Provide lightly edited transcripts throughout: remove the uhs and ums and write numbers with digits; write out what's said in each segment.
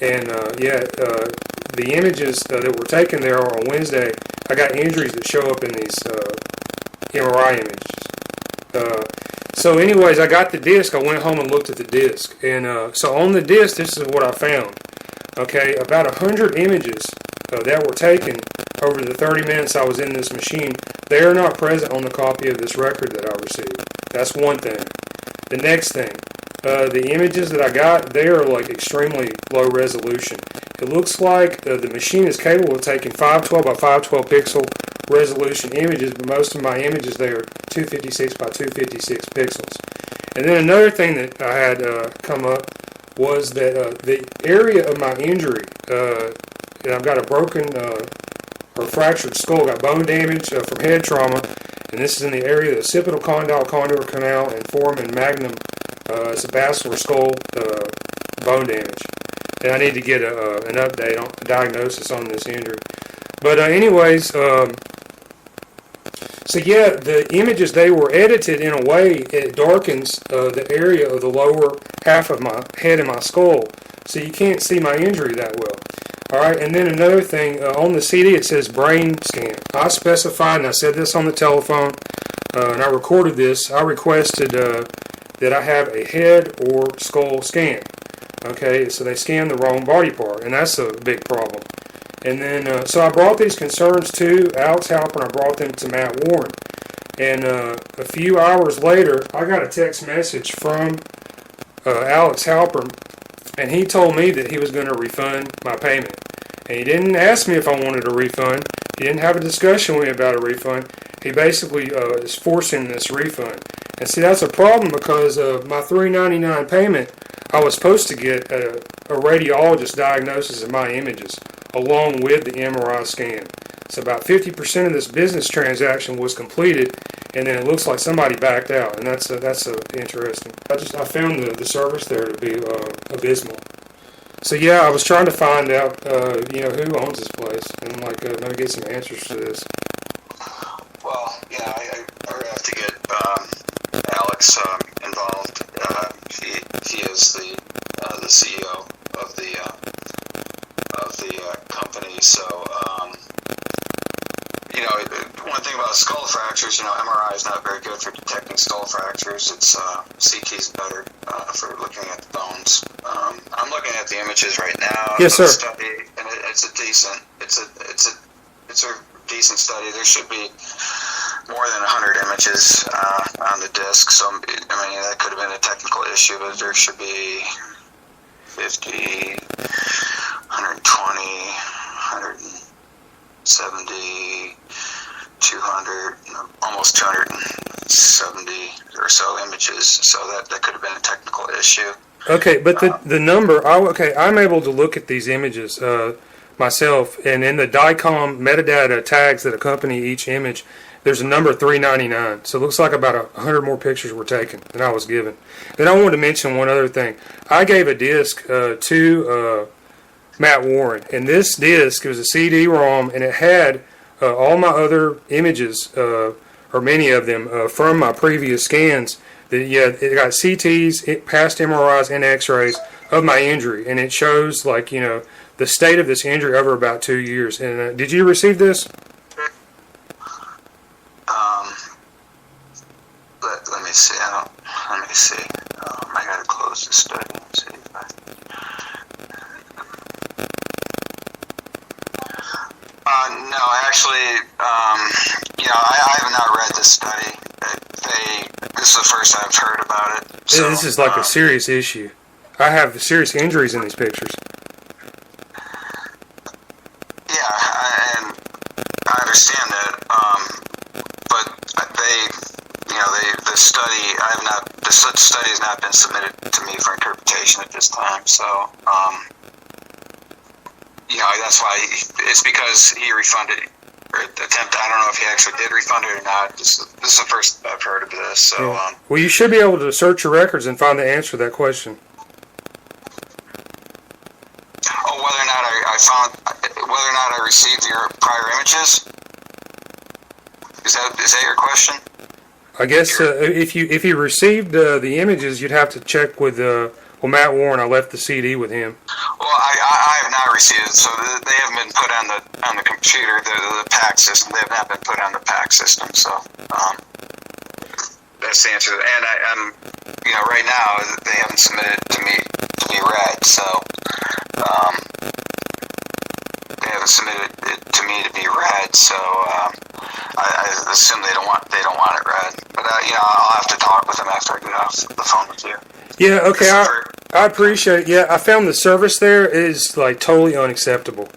And the images that were taken there on Wednesday, I got injuries that show up in these MRI images. So anyways, I got the disc. I went home and looked at the disc. And so on the disc, this is what I found. Okay, about 100 images that were taken over the 30 minutes I was in this machine. They are not present on the copy of this record that I received. That's one thing. The next thing, the images that I got, they are like extremely low resolution. It looks like the machine is capable of taking 512 by 512 pixel resolution images, but most of my images, they are 256 by 256 pixels. And then another thing that I had come up was that the area of my injury, and I've got a broken or fractured skull, got bone damage from head trauma, and this is in the area of the occipital, condyle, condylar, canal, and foramen, magnum. It's a basilar skull bone damage, and I need to get an update on a diagnosis on this injury. But anyways, so yeah, the images, they were edited in a way it darkens the area of the lower half of my head and my skull, so you can't see my injury that well. Alright, and then another thing, on the CD it says brain scan. I specified, and I said this on the telephone, and I recorded this, I requested that I have a head or skull scan. Okay, so they scanned the wrong body part, and that's a big problem. And then, so I brought these concerns to Alex Halpern, I brought them to Matt Warren. And a few hours later, I got a text message from Alex Halpern, and he told me that he was going to refund my payment. And he didn't ask me if I wanted a refund. He didn't have a discussion with me about a refund. He basically is forcing this refund. And see, that's a problem because of my $3.99 payment. I was supposed to get a radiologist diagnosis of my images along with the MRI scan. So about 50% of this business transaction was completed, and then it looks like somebody backed out, and that's interesting. I found the service there to be abysmal. So yeah, I was trying to find out who owns this place and maybe get some answers to this. Well, yeah, I have to get Alex involved. He is the CEO of the company. So one thing about skull fractures, MRI is not very good for detecting skull fractures. It's CT is better for looking at the bones. I'm looking at the images right now. Yes, sir. Study, and it's a decent study. There should be more than 100 images on the disc. So that could have been a technical issue, but there should be 50, 120, 170, 200, almost 270 or so images. So that could have been a technical issue. Okay, but the number, I'm able to look at these images myself, and in the DICOM metadata tags that accompany each image, there's a number 399. So it looks like about 100 more pictures were taken than I was given. Then I wanted to mention one other thing. I gave a disc to Matt Warren, and this disc, it was a CD-ROM, and it had all my other images, or many of them, from my previous scans. It got CTs, past MRIs, and X-rays of my injury, and it shows the state of this injury over about 2 years. And did you receive this? Let me see. Let me see. I gotta close the study and see if no, actually, I have not read this study. This is the first I've heard about it. So, this is like a serious issue. I have serious injuries in these pictures. Yeah, and I understand that, but the study has not been submitted to me for interpretation at this time. So, that's why it's because he refunded or attempt. I don't know if he actually did refund it or not. This is the first I've heard of this. So, yeah. Well, you should be able to search your records and find the answer to that question. Oh, whether or not I received your prior images? Is that your question? I guess if you received the images, you'd have to check with Matt Warren. I left the CD with him. Well, not received. So they haven't been put on the computer, the PAC system. They have not been put on the PAC system. So that's the answer. And I'm right now they haven't submitted to me to be read. So they haven't submitted it to me to be read. So I assume they don't want it read. But I'll have to talk with them after I get off the phone with you. Yeah. Okay. I appreciate it. Yeah, I found the service there is like totally unacceptable.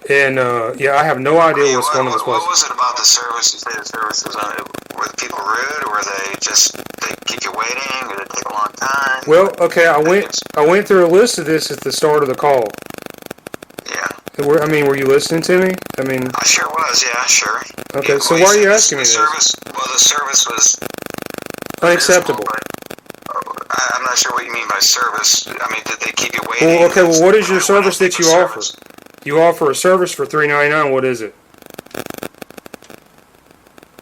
And I have no idea what's going on with this place. What was it about the service? You say the service was were the people rude, or were they keep you waiting? Did it take a long time? Well, okay, I went through a list of this at the start of the call. Yeah. Were you listening to me? I sure was. Yeah, sure. Okay, Yeah, so why are you asking me this? The service was unacceptable. I'm not sure what you mean by service. Did they keep you waiting? Well, okay. Well, what is your service that you offer? You offer a service for $3.99. What is it?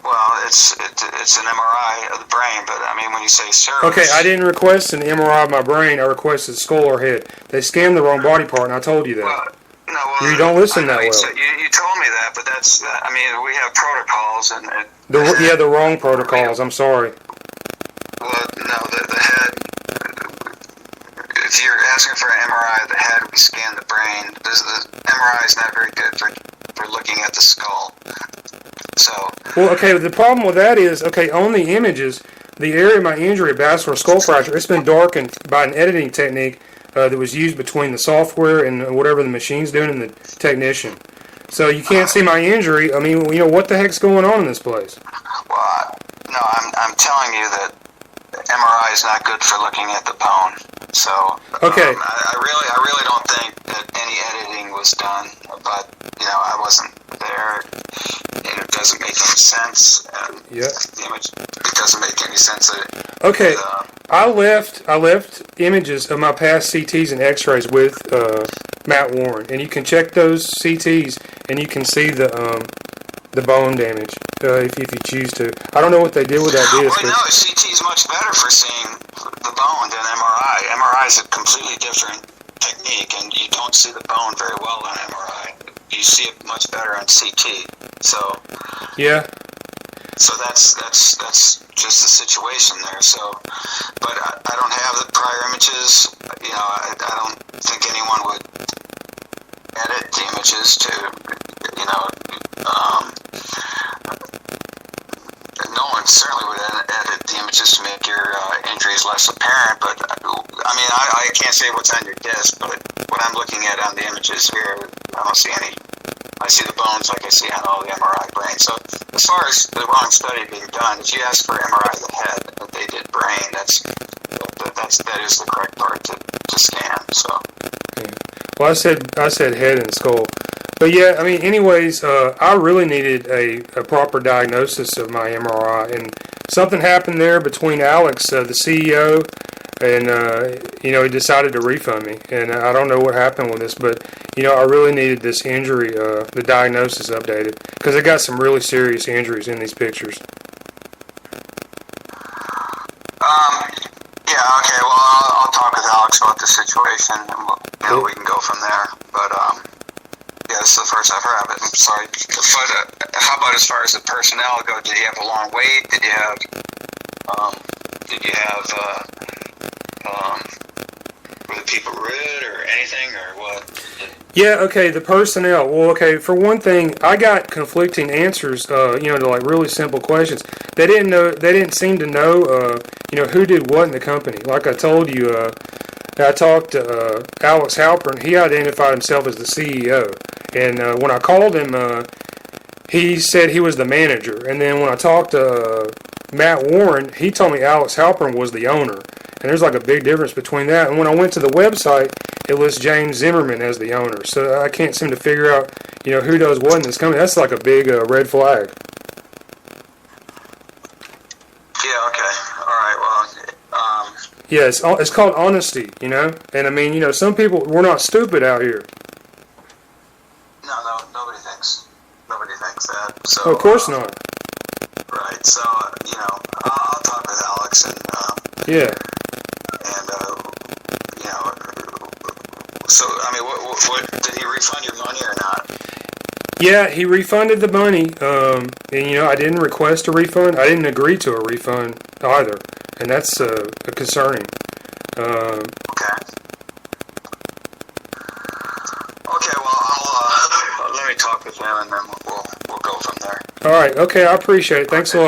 Well, it's an MRI of the brain, but when you say service. Okay, I didn't request an MRI of my brain. I requested skull or head. They scanned the wrong body part, and I told you that. Well, you don't listen that well. You told me that, but that's. We have protocols, and the wrong protocols. I'm sorry. Well, no, the head. If you're asking for an MRI of the head, we scan the brain. The MRI is not very good for looking at the skull. So. Well, okay. The problem with that is, on the images, the area of my injury, a basilar skull fracture, it's been darkened by an editing technique that was used between the software and whatever the machine's doing and the technician. So you can't see my injury. What the heck's going on in this place? Well, no, I'm telling you that MRI is not good for looking at the bone. So okay. I really don't think that any editing was done, but I wasn't there, and it doesn't make any sense. And the image, it doesn't make any sense. Okay, I left images of my past CTs and X-rays with Matt Warren, and you can check those CTs, and you can see the bone damage if you choose to. I don't know what they did with that disc. Well, no, CT is much better for seeing the bone than MRI. MRI is a completely different technique, and you don't see the bone very well on MRI. You see it much better on CT. So yeah. So that's just the situation there. So, but I don't have the prior images. I don't think anyone would edit the images to, no one certainly would edit the images to make your injuries less apparent. But I can't say what's on your disc, but what I'm looking at on the images here, I don't see any. I see the bones like I see on all the MRI brain. So as far as the wrong study being done, if you ask for MRI of the head, but they did brain, that is the correct part to scan. So. Yeah. Well, I said head and skull, but yeah, anyways, I really needed a proper diagnosis of my MRI, and something happened there between Alex, the CEO, and he decided to refund me, and I don't know what happened with this, but I really needed this injury, the diagnosis updated, because I got some really serious injuries in these pictures. Yeah, okay, well, I'll talk with Alex about the situation, and we can go from there, but, this is the first I've heard of it. I'm sorry. But how about as far as the personnel go? Did you have a long wait? Did you have were the people rude or anything, or what? Yeah, okay, the personnel. Well, okay, for one thing, I got conflicting answers, to like really simple questions. They didn't seem to know, who did what in the company. Like I told you, I talked to Alex Halpern. He identified himself as the CEO. And when I called him, he said he was the manager. And then when I talked to Matt Warren, he told me Alex Halpern was the owner. And there's like a big difference between that. And when I went to the website, it lists James Zimmerman as the owner. So I can't seem to figure out, who does what in this company. That's like a big red flag. Yeah, okay. All right, well... Yeah, it's called honesty, And some people, we're not stupid out here. No, nobody thinks that. So, of course not. Right, so, I'll talk with Alex and... yeah. And, So, I mean, what did he refund your money or not? Yeah, he refunded the money, and I didn't request a refund. I didn't agree to a refund either, and that's concerning. Okay. Okay, well, I'll let me talk with him, and then we'll go from there. All right, okay, I appreciate it. Thanks a lot.